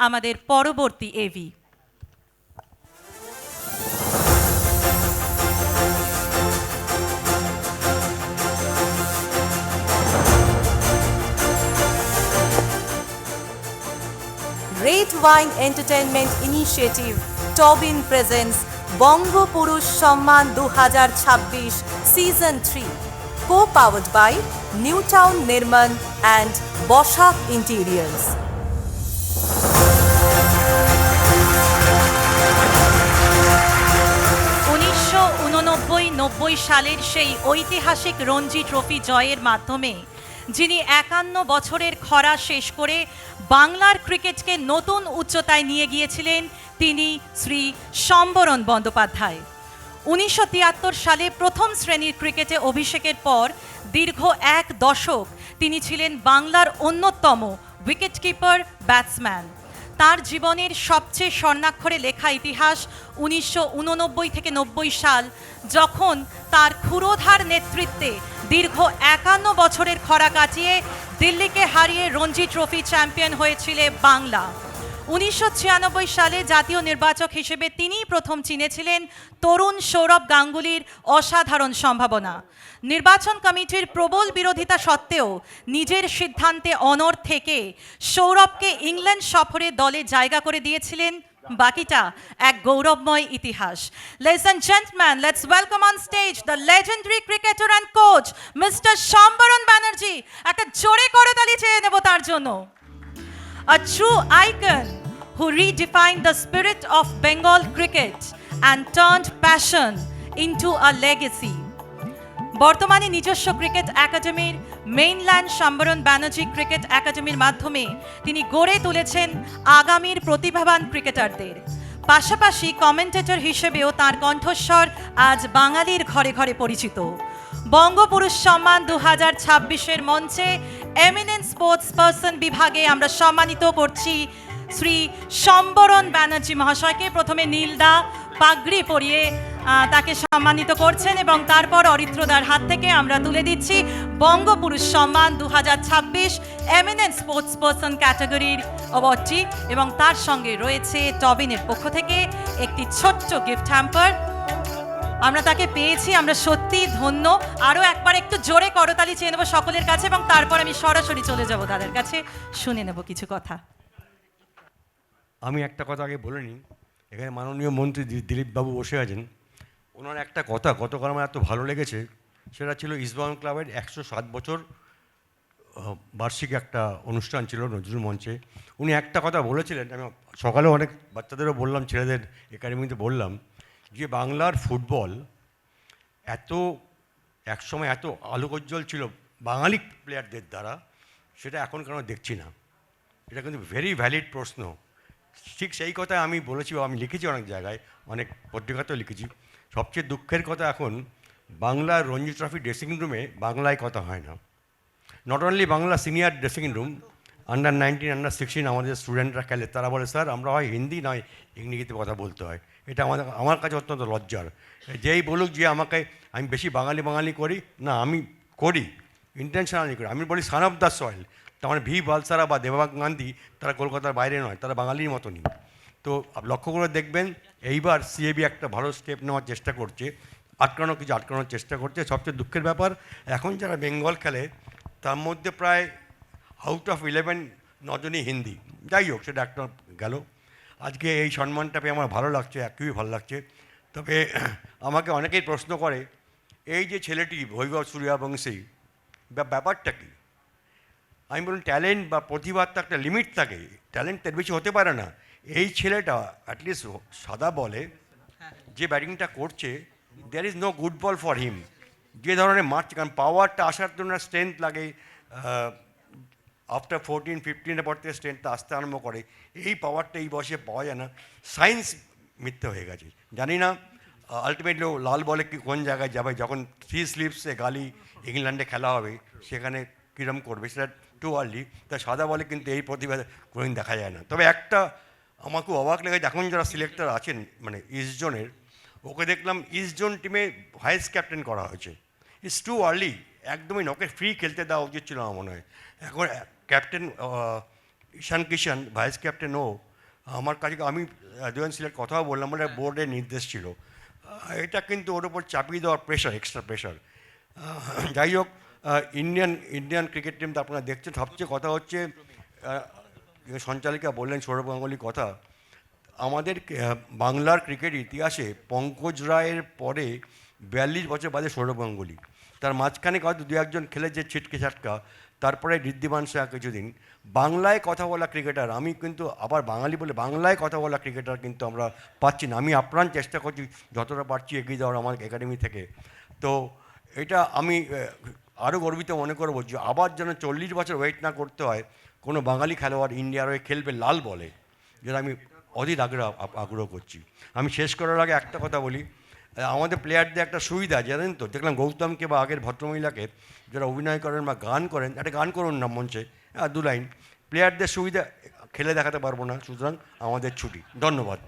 আমাদের পরবর্তী AV. Red Wine Entertainment Initiative Tobin presents Bongo Purush Samman 2026 Season 3, co-powered by Newtown Nirman and Boshak Interiors. 1989 সালের সেই ঐতিহাসিক Ranji trophy জয়ের মাধ্যমে যিনি 51 বছরের খরা শেষ করে বাংলার ক্রিকেটকে নতুন উচ্চতায় নিয়ে গিয়েছিলেন তিনি শ্রী সম্বরণ বন্দ্যোপাধ্যায়। 1973 সালে প্রথম শ্রেণীর ক্রিকেটে অভিষেকের পর দীর্ঘ এক দশক তিনি ছিলেন বাংলার অন্যতম উইকেটকিপার ব্যাটসম্যান। তার জীবনের সবচেয়ে স্বর্ণাক্ষরে লেখা ইতিহাস 1989 থেকে 90 সাল, যখন তার ক্ষুরোধার নেতৃত্বে দীর্ঘ 51 বছরের খরা কাটিয়ে দিল্লিকে হারিয়ে রঞ্জি ট্রফি চ্যাম্পিয়ন হয়েছিল বাংলা। 1996 সালে জাতীয় নির্বাচক হিসেবে তিনিই প্রথম চিনেছিলেন তরুণ সৌরভ গাঙ্গুলির অসাধারণ সম্ভাবনা। নির্বাচন কমিটির প্রবল বিরোধিতা সত্ত্বেও নিজের সিদ্ধান্তে অনড় থেকে সৌরভকে ইংল্যান্ড সফরে দলে জায়গা করে দিয়েছিলেন। বাকিটা এক গৌরবময় ইতিহাস। Ladies and gentlemen, let's welcome on stage the legendary cricketer and coach, Mr. Shambaran Banerjee. একটা জোরে করতালি চেয়ে নেব তার জন্য। A true icon who redefined the spirit of Bengal cricket and turned passion into a legacy. বর্তমানে নিজস্ব cricket একাডেমির মেইনল্যান্ড সম্বরণ ব্যানার্জি ক্রিকেট একাডেমির মাধ্যমে তিনি গড়ে তুলেছেন আগামীর প্রতিভাবান ক্রিকেটারদের। পাশাপাশি কমেন্টেটর হিসেবেও তার কণ্ঠস্বর আজ বাঙালির ঘরে ঘরে পরিচিত। বঙ্গপুরুষ সম্মান 2026-এর মঞ্চে এমিনেন্ট স্পোর্টস পার্সন বিভাগে আমরা সম্মানিত করছি শ্রী সম্বরণ ব্যানার্জি মহাশয়কে। প্রথমে নীলদা পাগড়ি পরিয়ে তাকে সম্মানিত করছেন এবং তারপর অরিত্রদার হাত থেকে আমরা তুলে দিচ্ছি বঙ্গপুরুষ সম্মান 2026 এমিনেন্ট স্পোর্টস পার্সন ক্যাটাগরির অ্যাওয়ার্ডটি, এবং তার সঙ্গে রয়েছে টবিনের পক্ষ থেকে একটি ছোট্ট গিফট হ্যাম্পার। আমরা তাকে পেয়েছি, আমরা সত্যি ধন্য। আরও একবার একটু জোরে করতালি চেয়ে নেব সকলের কাছে এবং তারপর আমি সরাসরি চলে যাব তাদের কাছে, শুনে নেব কিছু কথা। আমি একটা কথা আগে বলে নিই, এখানে মাননীয় মন্ত্রী দিলীপবাবু বসে আছেন। ওনার একটা কথা গতকাল আমার এত ভালো লেগেছে, সেটা ছিল ইস্টবেঙ্গল ক্লাবের 107 বছর বার্ষিক একটা অনুষ্ঠান ছিল নজরুল মঞ্চে। উনি একটা কথা বলেছিলেন, আমি সকালেও অনেক বাচ্চাদেরও বললাম, ছেলেদের একাডেমিতে বললাম, যে বাংলার ফুটবল একসময় এত আলোকোজ্জ্বল ছিল বাঙালি প্লেয়ারদের দ্বারা, সেটা এখন কেন দেখছি না। এটা কিন্তু ভেরি ভ্যালিড প্রশ্ন। ঠিক সেই কথা আমি বলেছি, আমি লিখেছি অনেক জায়গায়, অনেক পত্রিকাতেও লিখেছি। সবচেয়ে দুঃখের কথা, এখন বাংলার রঞ্জি ট্রফি ড্রেসিং রুমে বাংলায় কথা হয় না। Not only Bangla senior dressing room, under 19, under 16 আমাদের স্টুডেন্টরা খেলে, তারা বলে স্যার আমরা হয় হিন্দি নয় ইংরেজিতে কথা বলতে হয়। এটা আমার কাছে অত্যন্ত লজ্জার। যেই বলুক যে আমি বেশি বাঙালি করি না, আমি করি, ইন্টেনশনালি করি। আমি বলি সান অফ দ্য সয়েল, তার মানে ভি বালসারা বা দেবাঙ্গ গান্ধী তারা কলকাতার বাইরে নয়, তারা বাঙালির মতনই। তো লক্ষ্য করে দেখবেন, এইবার সিএবি একটা ভালো স্টেপ নেওয়ার চেষ্টা করছে, আটকানোর চেষ্টা করছে। সবচেয়ে দুঃখের ব্যাপার, এখন যারা বেঙ্গল খেলে তার মধ্যে প্রায় আউট অফ 11 9জনই হিন্দি। যাই হোক, সেটা একটা গেল। আজকে এই সম্মানটা পেয়ে আমার ভালো লাগছে, খুবই ভালো লাগছে। তবে আমাকে অনেকেই প্রশ্ন করে, এই যে ছেলেটি বৈভব সূর্যবংশী, ব্যাপারটা কী? আমি বলুন, ট্যালেন্ট বা প্রতিভার তো একটা লিমিট থাকে, ট্যালেন্ট এর বেশি হতে পারে না। এই ছেলেটা অ্যাটলিস্ট সাদা বলে যে ব্যাটিংটা করছে, there is no good ball for him. যে ধরনের মারছে, কারণ পাওয়ারটা আসার জন্য স্ট্রেংথ লাগে, আফটার 14-15 পর থেকে স্ট্রেংথটা আসতে আরম্ভ করে। এই পাওয়ারটা এই বয়সে পাওয়া যায় না। সায়েন্স মিথ্যে হয়ে গেছে, জানি না আলটিমেটলি লাল বলে কি কোন জায়গায় যাবে, যখন 3 স্লিপসে গালি ইংল্যান্ডে খেলা হবে সেখানে কীরকম করবে, সেটা টু আর্লি। তা সাদা বলে কিন্তু এই প্রতিভা কোনোদিন দেখা যায় না। তবে একটা আমার খুব অবাক লেগেছে, এখন যারা সিলেক্টর আছেন মানে ইস্ট জোনের, ওকে দেখলাম ইস্ট জোন টিমে ভাইস ক্যাপ্টেন করা হয়েছে। ইটস টু আর্লি, একদমই ওকে ফ্রি খেলতে দেওয়া উচিত ছিল আমার মনে হয়। এখন ক্যাপ্টেন ঈশান কিষান ভাইস ক্যাপ্টেন, ও আমার কাছে আমি দেওয়ান সিলের কথাও বললাম, মানে বোর্ডের নির্দেশ ছিল। এটা কিন্তু ওর উপর চাপিয়ে দেওয়ার প্রেশার, এক্সট্রা প্রেশার। যাই হোক, ইন্ডিয়ান ক্রিকেট টিম তো আপনারা দেখছেন। সবচেয়ে কথা হচ্ছে, সঞ্চালিকা বললেন সৌরভ গাঙ্গুলির কথা, আমাদের বাংলার ক্রিকেট ইতিহাসে পঙ্কজ রায়ের পরে 42 বছর বাদে সৌরভ গাঙ্গুলি। তার মাঝখানে হয়তো দু একজন খেলেছে ছিটকে ছাটকা, তারপরে ঋদ্ধিমান শাহ কিছুদিন। বাংলায় কথা বলা ক্রিকেটার, আমি কিন্তু আবার বাঙালি বলে বাংলায় কথা বলা ক্রিকেটার কিন্তু আমরা পাচ্ছি না। আমি আপ্রাণ চেষ্টা করছি যতটা পারছি এগিয়ে যাওয়ার আমার একাডেমি থেকে। তো এটা আমি আরও গর্বিত মনে করবো যে আবার যেন 40 বছর ওয়েট না করতে হয় কোনো বাঙালি খেলোয়াড় ইন্ডিয়ার হয়ে খেলবে লাল বলে, যেটা আমি অধীর আগ্রহ করছি। আমি শেষ করার আগে একটা কথা বলি, আমাদের প্লেয়ারদের একটা সুবিধা জানেন তো, দেখলাম গৌতমকে বা আগের ভদ্রমহিলাকে যারা অভিনয় করেন বা গান করেন, একটা গান করুন না মঞ্চে, 2 লাইন। প্লেয়ারদের সুবিধা, খেলে দেখাতে পারবো না, সুতরাং আমাদের ছুটি। ধন্যবাদ।